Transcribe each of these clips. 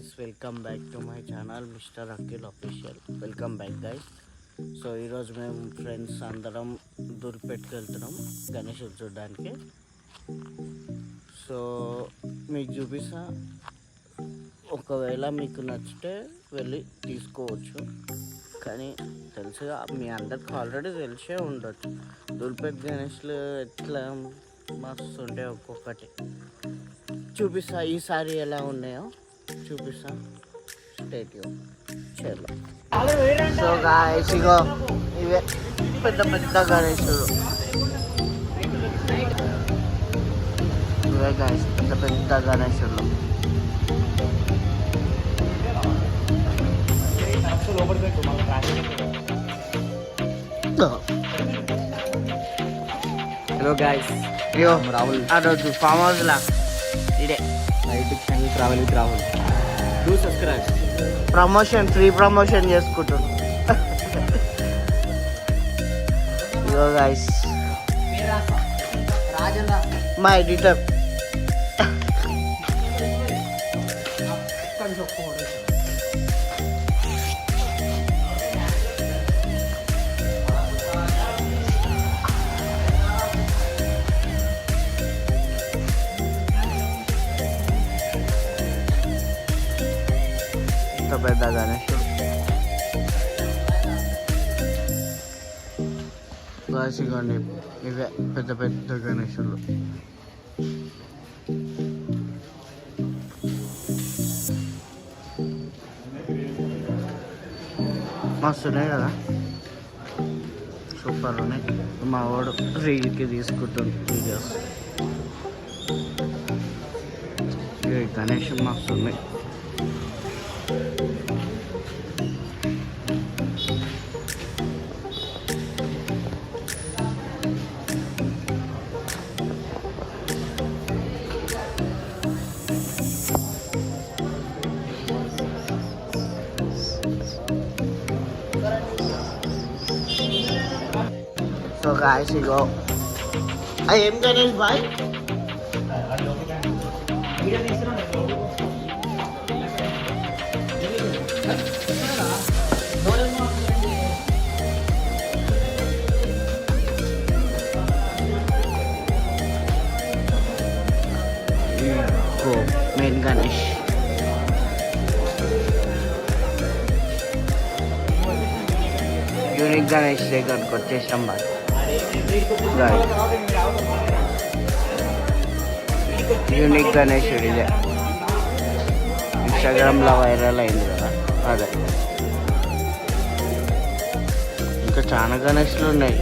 Guys, welcome back to my channel mister Akhil official. Welcome back guys. So ఈరోజు మేము friends అందరం దూర్పేట్కి వెళ్తున్నాం గణేషుడు చూడడానికి. సో మీకు చూపిస్తా, ఒకవేళ మీకు నచ్చితే వెళ్ళి తీసుకోవచ్చు. కానీ తెలుసుగా, మీ అందరికి ఆల్రెడీ తెలిసే ఉండొచ్చు దూర్పేట్ గణేష్లు ఎట్లా మస్తు ఉంటాయి. ఒక్కొక్కటి చూపిస్తా, ఈసారి ఎలా ఉన్నాయో చూపిస్తా. స్టేట్యూ చలో. సో గాయ్స్, ఇగో ఇవే పెద్ద పెద్ద గణేశుడు. ఇవే గాయ్స్ పెద్ద పెద్ద గణేశుడు. హలో గాయ్స్, ఇగో రాహుల్. ఆ రోజు ఫామ్ హౌస్ లా ఇదే YouTube channel travel with Rahul. Do subscribe. Promotion, free promotion చేసుకుంటాను. ఇగో గాయ్స్ మా ఎడిటర్. ఇంత పెద్ద గణేశుడు. ఇగోండి, ఇవే పెద్ద పెద్ద గణేశుడు. మస్తున్నాయి కదా, సూపర్ ఉన్నాయి. మా వాడు రీల్కి తీసుకుంటుంది వీడియోస్. గణేష్ మస్తు ఉన్నాయి. సో గాయ్స్, ఇగో ఏం గణేష్ బాయ్, మెయిన్ గణేష్. యూనిక్ గణేష్ దగ్గరకు వచ్చేసాం బాయ్. యూనిక్ గణేశుడు ఇదే, ఇన్స్టాగ్రామ్లో వైరల్ అయింది కదా అదే. ఇంకా చాలా గణేష్లు ఉన్నాయి.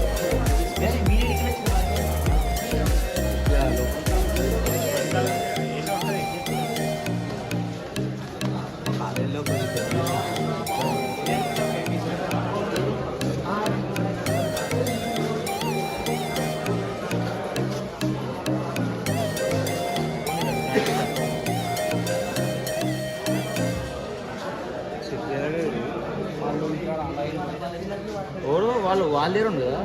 వాళ్ళు వాళ్ళే రెండు కదా.